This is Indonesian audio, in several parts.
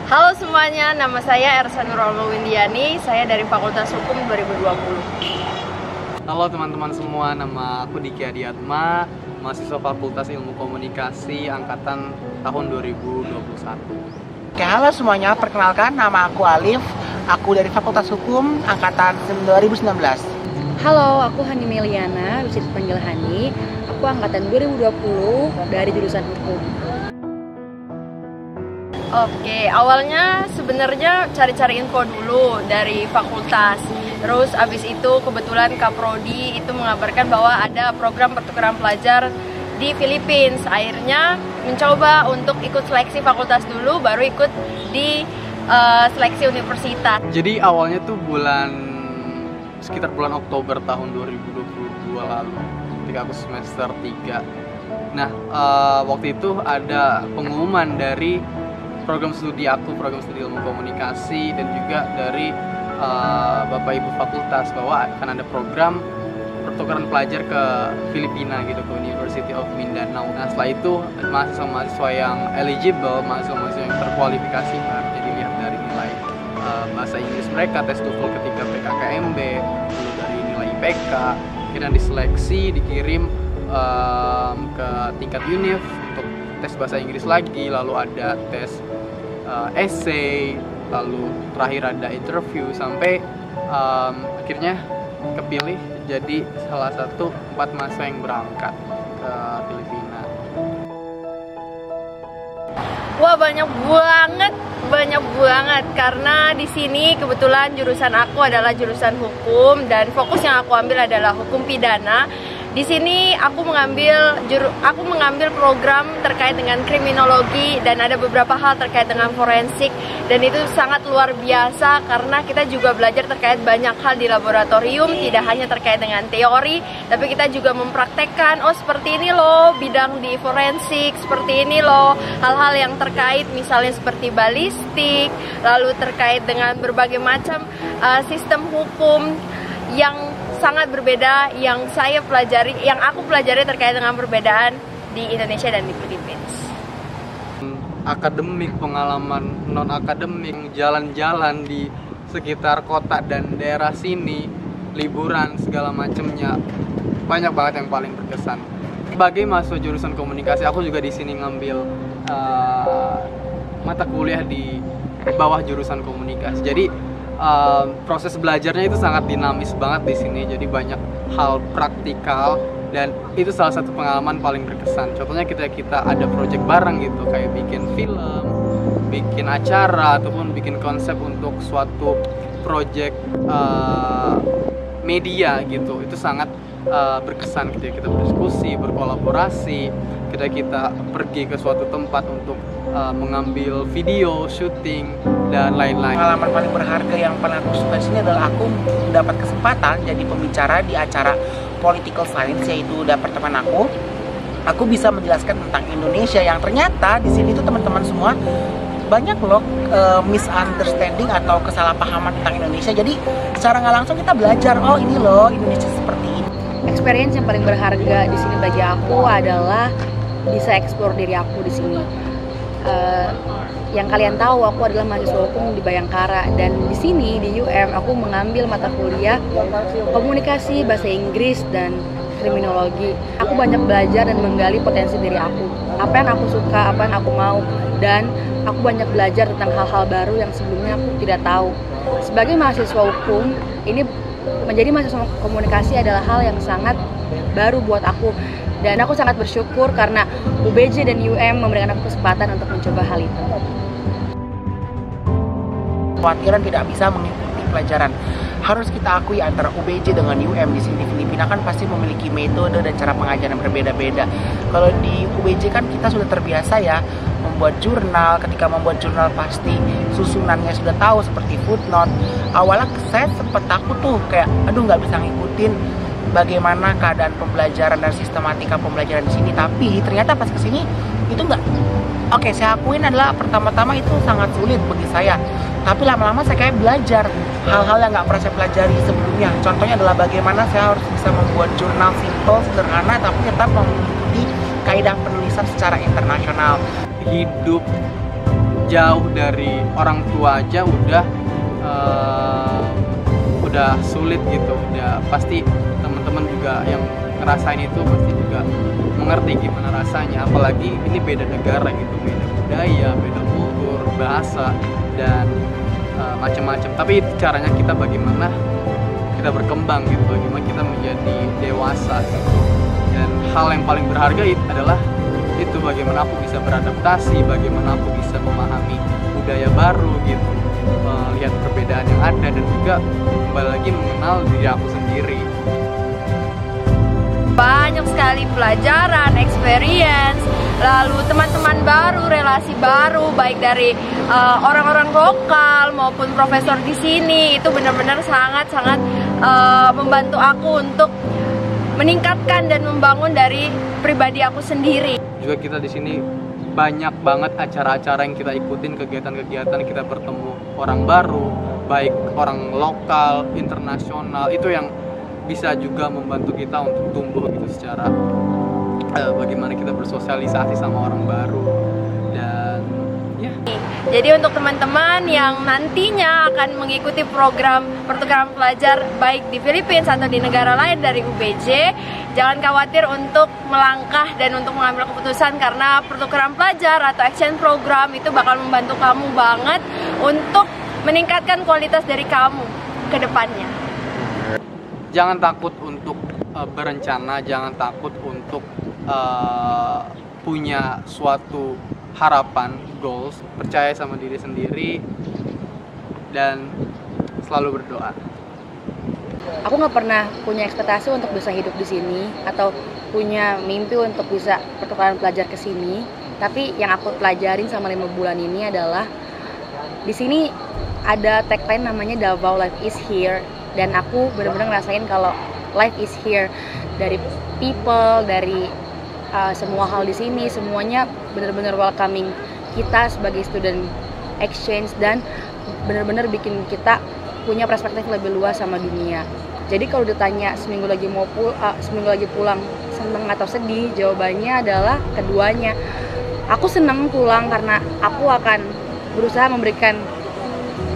Halo semuanya, nama saya Ersa Nurul Windiani, saya dari Fakultas Hukum 2020. Halo teman-teman semua, nama aku Diki Adiatma, mahasiswa Fakultas Ilmu Komunikasi angkatan tahun 2021. Oke, halo semuanya, perkenalkan nama aku Alif, aku dari Fakultas Hukum angkatan 2019. Halo, aku Hani Meliana, bisa dipanggil Hani. Aku angkatan 2020 dari jurusan Hukum. Oke, awalnya sebenarnya cari-cari info dulu dari fakultas. Terus abis itu kebetulan Kaprodi itu mengabarkan bahwa ada program pertukaran pelajar di Filipina. Akhirnya mencoba untuk ikut seleksi fakultas dulu, baru ikut di seleksi universitas. Jadi awalnya tuh sekitar bulan Oktober tahun 2022 lalu, ketika aku semester 3. Nah, waktu itu ada pengumuman dari program studi ilmu komunikasi dan juga dari Bapak Ibu Fakultas bahwa akan ada program pertukaran pelajar ke Filipina gitu, ke University of Mindanao. Nah, setelah itu mahasiswa-mahasiswa yang eligible, mahasiswa-mahasiswa yang terkualifikasi, jadi lihat dari nilai bahasa Inggris mereka, tes TOEFL ketika PKKMB, lalu dari nilai IPK, akhirnya diseleksi, dikirim ke tingkat univ untuk tes bahasa Inggris lagi, lalu ada tes essay, lalu terakhir ada interview, sampai akhirnya kepilih jadi salah satu 4 mahasiswa yang berangkat ke Filipina. Wah, banyak banget karena di sini kebetulan jurusan aku adalah jurusan hukum dan fokus yang aku ambil adalah hukum pidana. Di sini aku mengambil program terkait dengan kriminologi dan ada beberapa hal terkait dengan forensik, dan itu sangat luar biasa karena kita juga belajar terkait banyak hal di laboratorium, tidak hanya terkait dengan teori, tapi kita juga mempraktekkan, oh seperti ini loh bidang di forensik, seperti ini loh hal-hal yang terkait misalnya seperti balistik, lalu terkait dengan berbagai macam sistem hukum yang sangat berbeda yang aku pelajari terkait dengan perbedaan di Indonesia dan di Filipina. Akademik, pengalaman non akademik, jalan-jalan di sekitar kota dan daerah sini, liburan segala macamnya, banyak banget yang paling berkesan. Sebagai mahasiswa jurusan komunikasi, aku juga di sini ngambil mata kuliah di bawah jurusan komunikasi. Jadi proses belajarnya itu sangat dinamis banget di sini, jadi banyak hal praktikal dan itu salah satu pengalaman paling berkesan. Contohnya kita ada project bareng gitu, kayak bikin film, bikin acara ataupun bikin konsep untuk suatu project media gitu. Itu sangat berkesan ketika kita berdiskusi, berkolaborasi, ketika kita pergi ke suatu tempat untuk mengambil video, syuting, dan lain-lain. Pengalaman paling berharga yang pernah aku suka di sini adalah aku mendapat kesempatan jadi pembicara di acara political science, yaitu departemen aku. Aku bisa menjelaskan tentang Indonesia yang ternyata di sini tuh teman-teman semua banyak loh misunderstanding atau kesalahpahaman tentang Indonesia. Jadi secara nggak langsung kita belajar, oh ini loh Indonesia seperti ini. Experience yang paling berharga di sini bagi aku adalah bisa eksplor diri aku di sini. Yang kalian tahu, aku adalah mahasiswa hukum di Bayangkara, dan di sini di UM aku mengambil mata kuliah komunikasi, bahasa Inggris, dan kriminologi. Aku banyak belajar dan menggali potensi diri aku, apa yang aku suka, apa yang aku mau, dan aku banyak belajar tentang hal-hal baru yang sebelumnya aku tidak tahu. Sebagai mahasiswa hukum, ini menjadi mahasiswa komunikasi adalah hal yang sangat baru buat aku. Dan aku sangat bersyukur karena UBJ dan UM memberikan aku kesempatan untuk mencoba hal itu. Kekhawatiran tidak bisa mengikuti pelajaran. Harus kita akui antara UBJ dengan UM di sini Filipina kan pasti memiliki metode dan cara pengajaran yang berbeda-beda. Kalau di UBJ kan kita sudah terbiasa ya membuat jurnal. Ketika membuat jurnal pasti susunannya sudah tahu seperti footnote. Awalnya saya sempat takut tuh kayak aduh nggak bisa ngikutin bagaimana keadaan pembelajaran dan sistematika pembelajaran di sini, tapi ternyata pas kesini itu nggak. Oke, saya akuin adalah pertama-tama itu sangat sulit bagi saya, tapi lama-lama saya kayak belajar hal-hal yang nggak pernah saya pelajari sebelumnya. Contohnya adalah bagaimana saya harus bisa membuat jurnal simple, sederhana, tapi tetap mengikuti kaidah penulisan secara internasional. Hidup jauh dari orang tua aja udah sulit gitu. Udah pasti teman-teman juga yang ngerasain itu pasti juga mengerti gimana rasanya, apalagi ini beda negara gitu, beda budaya, beda kultur, bahasa, dan macam-macam. Tapi itu caranya kita bagaimana kita berkembang gitu, bagaimana kita menjadi dewasa gitu. Dan hal yang paling berharga adalah itu, bagaimana aku bisa beradaptasi, bagaimana aku bisa memahami budaya baru gitu, melihat perbedaan yang ada, dan juga kembali lagi mengenal diri aku sendiri. Banyak sekali pelajaran, experience, lalu teman-teman baru, relasi baru, baik dari orang-orang lokal maupun profesor di sini. Itu benar-benar sangat-sangat membantu aku untuk meningkatkan dan membangun dari pribadi aku sendiri. Juga kita di sini banyak banget acara-acara yang kita ikutin, kegiatan-kegiatan, kita bertemu orang baru, baik orang lokal, internasional, itu yang bisa juga membantu kita untuk tumbuh gitu secara bagaimana kita bersosialisasi sama orang baru. Dan ya. Jadi untuk teman-teman yang nantinya akan mengikuti program pertukaran pelajar baik di Filipina atau di negara lain dari UBJ, jangan khawatir untuk melangkah dan untuk mengambil keputusan, karena pertukaran pelajar atau exchange program itu bakal membantu kamu banget untuk meningkatkan kualitas dari kamu ke depannya. Jangan takut untuk berencana, jangan takut untuk punya suatu harapan, goals. Percaya sama diri sendiri dan selalu berdoa. Aku nggak pernah punya ekspektasi untuk bisa hidup di sini atau punya mimpi untuk bisa pertukaran pelajar ke sini. Tapi yang aku pelajarin sama 5 bulan ini adalah di sini ada tagline namanya Davao Life is Here, dan aku benar-benar ngerasain kalau life is here. Dari people, dari semua hal di sini, semuanya benar-benar welcoming kita sebagai student exchange, dan benar-benar bikin kita punya perspektif lebih luas sama dunia. Jadi kalau ditanya seminggu lagi pulang seneng atau sedih, jawabannya adalah keduanya. Aku seneng pulang karena aku akan berusaha memberikan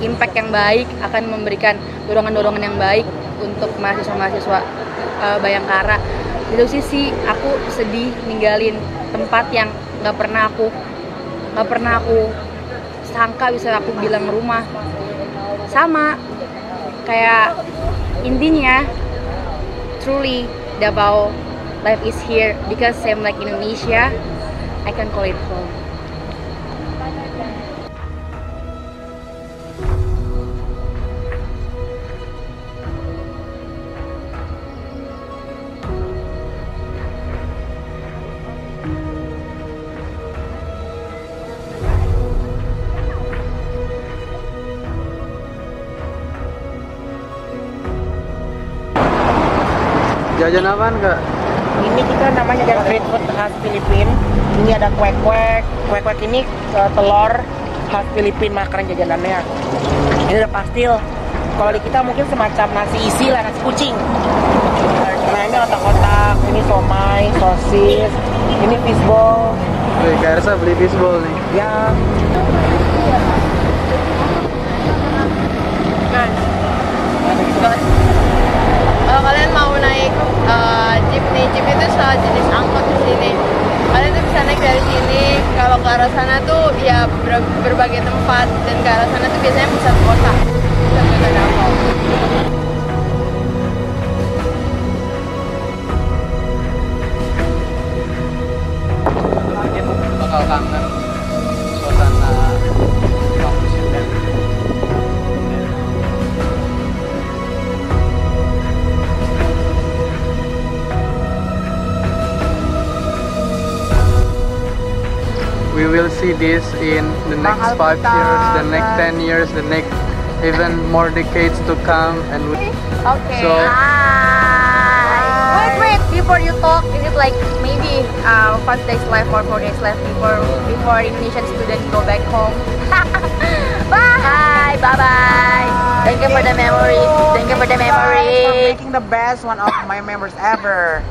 impact yang baik, akan memberikan dorongan-dorongan yang baik untuk mahasiswa-mahasiswa Bayangkara. Di satu sisi aku sedih ninggalin tempat yang nggak pernah aku sangka bisa aku bilang rumah. Sama kayak intinya, truly Davao life is here because same like Indonesia, I can call it home. Jajan apaan, Kak? Ini kita namanya jajan street food khas Filipina. Ini ada kuek-kuek. Kuek-kuek ini telur khas Filipina, makanan jajanannya. Ini ada pastil. Kalau di kita mungkin semacam nasi isi lah, nasi kucing. Nah ini otak-otak, ini somai, sosis, ini fishball. Wih, Kak Ersa beli fishball nih. Ya. Kalau kalian mau naik jeep nih, jeep itu sejenis angkot di sini. Kalian tuh bisa naik dari sini. Kalau ke arah sana tuh ya berbagai tempat, dan ke arah sana tuh biasanya pusat kota Davao. Mungkin bakal kangen suasana kampus UM. We will see this in the next 5 years, the next 10 years, the next even more decades to come, and Okay. so Wait, before you talk, is it like maybe 5 days left or 4 days left before Indonesian students go back home? Bye, bye bye. Thank you for the memory. Thank you for the memory. For making the best one of my memories ever.